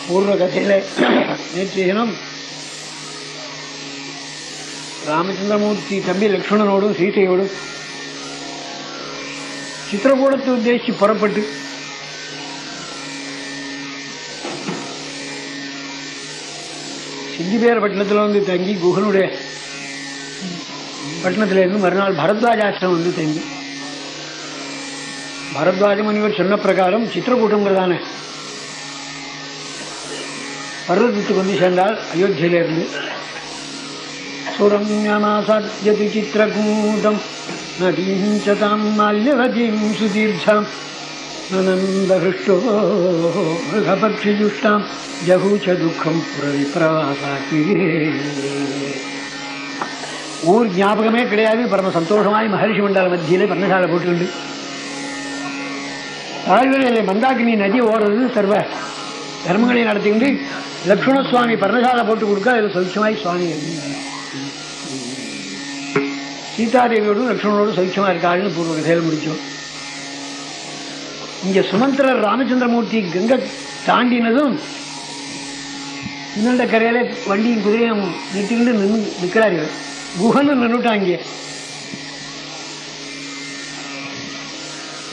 பூர்வகதையிலே நேற்று தினம் ராமச்சந்திரமூர்த்தி தம்பி லக்ஷ்மணனோடும் சீதையோடும் சித்திரகூடத்தை உத்தேசித்து புறப்பட்டு இஞ்சிபேர பட்டணத்தில் வந்து தங்கி குகனுடைய பட்டணத்திலிருந்து மறுநாள் பரத்வாஜாசிரமம் வந்து தங்கி பரத்வாஜ முனிவர் சொன்ன பிரகாரம் சித்திரக்கூட்டங்கிறதான பர்வதத்துக்கு வந்து சேர்ந்தால் அயோத்தியிலிருந்து சுரம்யமாசாத்யதி சித்திரகூடம் நதீஞ்சதாம் மால்யவதீம் சுதீர்ஷாம் ஆனந்தஹிருஷ்டோ மிருகபக்ஷிஜுஷ்டாம் ஜகூச்ச துக்கம் புரவிப்ரவாசாக்கி. ஊர் ஞாபகமே கிடையாது. பரம சந்தோஷமாய் மகர்ஷி மண்டல மத்தியிலே பர்ணசாலை போட்டுக்கிண்டு தாழ்வரையிலே மந்தாகினி நதி ஓடுறது சர்வ தர்மங்களை நடத்திக்கிண்டு லக்ஷ்மண சுவாமி பர்ணசாலை போட்டு கொடுக்க அதில் சௌக்கியமாய் சுவாமி சீதாதேவியோடும் லக்ஷ்மணோடும் சௌக்கியமாக இருக்காருன்னு பூர்வ கதையில் முடித்தோம். இங்கே சுமந்திரர் ராமச்சந்திரமூர்த்தி கங்கை தாண்டினதும் இன்னொண்ட கரையில வண்டியும் குதிரையும் நிறுத்திக்கிட்டு நிற்கிறாரு. குஹன்னு நின்றுட்டான். இங்கே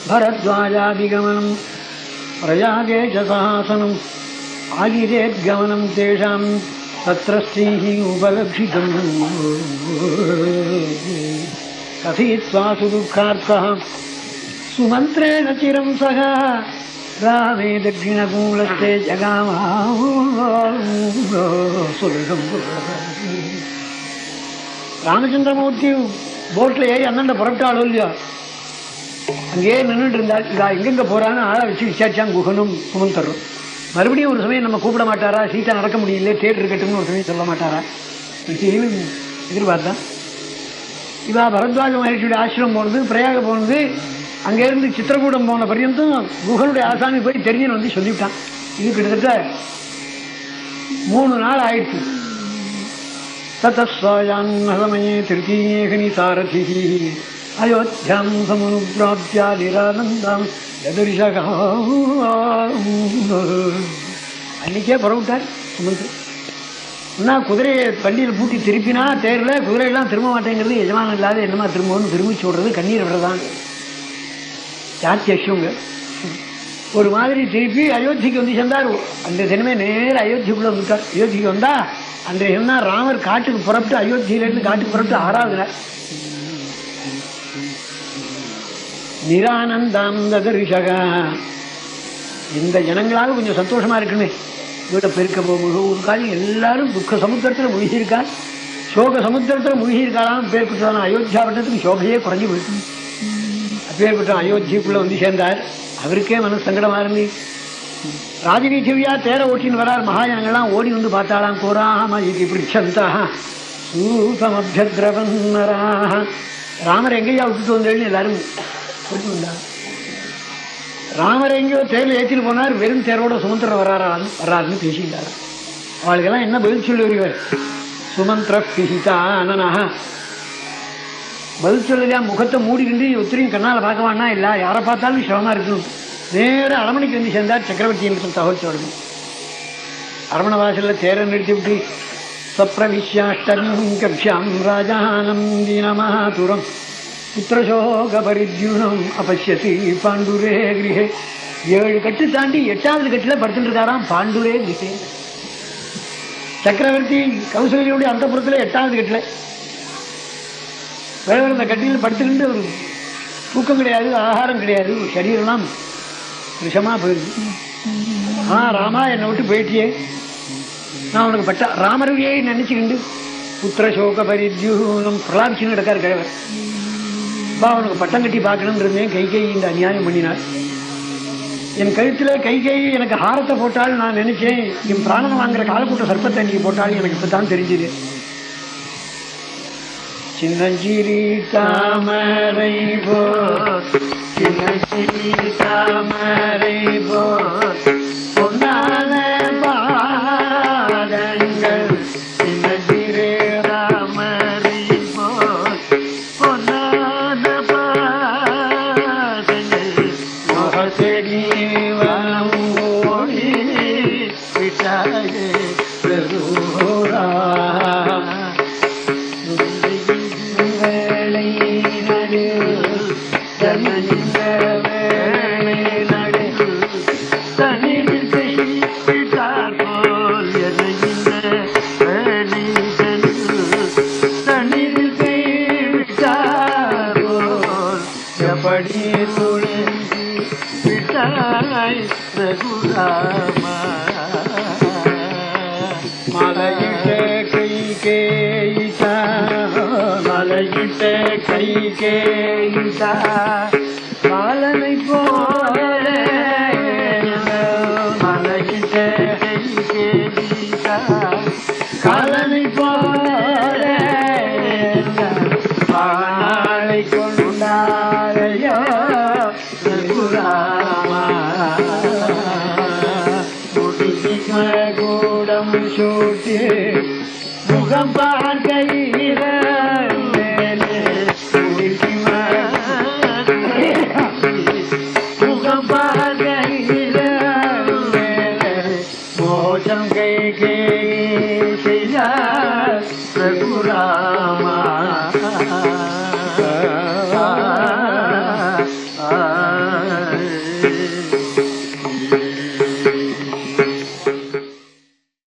பரத்வாஜாதிகமனம் பிரயாகேசசாசனம் ஆகிரேத்கமனம் தேஷாம் தத்ர ஸ்ரீஹி உபலக்ஷிதம் கதயித்வா சுதுக்கார்த்தः சுமந்திரேண சிரம் சக ராமே தட்சிணகூலஸ்தே ஜகாமா சுலகம். ராமச்சந்திரமூர்த்தி போட்டில் ஏறி அண்ணன் புறப்பட்டாலும் இல்லையா அங்கேயே நின்றுட்டு இருந்தாள். இதா எங்கெங்கே போகிறான்னு ஆளை வச்சு விசாரிச்சான் குகனும் சுமந்தரும். மறுபடியும் ஒரு சமயம் நம்ம கூப்பிட மாட்டாரா, சீதா நடக்க முடியல தேட்டர் இருக்கட்டும்னு ஒரு சமயம் சொல்ல மாட்டாரா எதிர்பார்த்தான். இவா பரத்வாஜ மகர்ஷியுடைய ஆசிரமம் போனது, பிரயாக போனது, அங்கேருந்து சித்திரகூடம் போன பர்யந்தம் குகனுடைய ஆசாமி போய் தெரிஞ்சுன்னு வந்து சொல்லிவிட்டான். இது கிட்டத்தட்ட 3 நாள் ஆயிடுச்சு. தத்தஸ்வாயான்னசமயே திருத்தீயேகனி சாரதி அயோத்தியாம் சமனுப்ராப்தியாதிரானந்தாம் எதிர்ஷகா. அன்னைக்கே புறவிட்டார் சுமந்து. இன்னும் குதிரையை வண்டியில் பூட்டி திருப்பினா தேரில் குதிரையெல்லாம் திரும்ப மாட்டேங்கிறது. எஜமானம் இல்லாத என்னமா திரும்பவும் திரும்பி சொல்றது, கண்ணீர் விடுறதான் சாத்தியங்க. ஒரு மாதிரி திருப்பி அயோத்திக்கு வந்து சேர்ந்தார். அந்த தினமே நேர அயோத்திக்குள்ள வந்துட்டார். அயோத்திக்கு வந்தா அந்த என்ன ராமர் காட்டுக்கு புறப்பட்டு அயோத்தியிலிருந்து காட்டுக்கு புறப்பட்டு 6வது நாள் நிரானந்தாம் ததரிஷக. இந்த ஜனங்களாக கொஞ்சம் சந்தோஷமா இருக்குன்னு வீட்டை பெருக்க போகும்போது ஒரு காலம் எல்லாரும் துக்க சமுத்திரத்தில் மூழ்கியிருக்காள், சோக சமுத்திரத்தில் மூழ்கியிருக்காளாம். பேர்பட்டான அயோத்தியா பட்டத்துக்கு சோகையே குறைஞ்சி போயிட்டு அப்பேற்பட்ட அயோத்திக்குள்ள வந்து சேர்ந்தார். அவருக்கே மனசு சங்கடமா இருந்து ராஜவீதியா தேர ஓட்டின்னு வரார். மகாஜனங்கள்லாம் ஓடி வந்து பார்த்தாலாம். கோராம இது பிடிச்சந்தா சூசமபியத்ரவன்னராக. ராமர் எங்கேயா விட்டுட்டு வந்தேன்னு எல்லாரும் விட்டு வந்தார். ராமர் எங்கேயோ தேர்ல ஏற்றிட்டு போனார். வெறும் தேரோட சுமந்திர வர்றாருன்னு பேசிட்டார். அவளுக்கெல்லாம் என்ன பதில் சொல்லி வருவார்? சுமந்திர பிஹிதானனா. பதில் சொல்லலையா? முகத்தை மூடிக்கிண்டு ஒத்திரையும் கண்ணால் பார்க்கவானா இல்லை, யாரை பார்த்தாலும் சிரமமா இருக்கணும். நேர அரமனைக்கு வந்து சேர்ந்தார். சக்கரவர்த்தி என்று தகவல் சொல்லணும். அரமண வாசலில் தேரை நிறுத்தி விட்டு சப்ரவிஷ்யாஷ்டமீம் கக்ஷாம் ராஜானம் தீனமாதுரம் புத்திரசோக பரித்யூனம் அபஷ்யதி பாண்டுரே கிரகே. 7 கட்டு தாண்டி 8வது கட்டில் படுத்துட்டு இருக்காராம் பாண்டுரே கிரகே. சக்கரவர்த்தி கௌசல்யோடைய அந்த புறத்தில் 8வது கட்டில் வேற அந்த கட்டியில் படுத்துக்கிட்டு ஒரு தூக்கம் கிடையாது, ஆகாரம் கிடையாது, சரீரெல்லாம் விஷமாக போயிருக்கு. ராமா என்னை விட்டு போயிட்டியே, நான் உனக்கு பட்ட ராமருவியே நினைச்சுக்கிண்டு புத்திரசோக பரித்யூனம் பிரலாபிச்சுன்னு நடக்காரு கிழவர். உனக்கு பட்டம் கட்டி பார்க்கணும்னு இருந்தேன். கைகை இந்த அநியாயம் பண்ணினார். என் கழுத்தில் கைகை எனக்கு ஹாரத்தை போட்டாலும் நான் நினைச்சேன், என் பிராணம் வாங்குற காலக்கூட்ட சர்ப்பத்தை அன்னைக்கு போட்டாலும் எனக்கு இப்பதான் தெரிஞ்சுது. சின்னஞ்சிரி தாமரை போ சின்னஞ்சிரி தாமரை போ பொன்னான பாதங்கள் சின்னஞ்சிரே தாமரை போ பொன்னான பாதங்கள் மோகசெடி வனம் ஓடி விட்டாயே பிரபுரா. வேளை நடு தனில் கேயிட்டா மலையிட்ட கை கேயிட்டா பாலனை போல மலையிட்ட கை கேயிட்டா காலனை போல பாலை கொண்டாரையோ கூடம் சூட்டி முகம் பார்க்கையில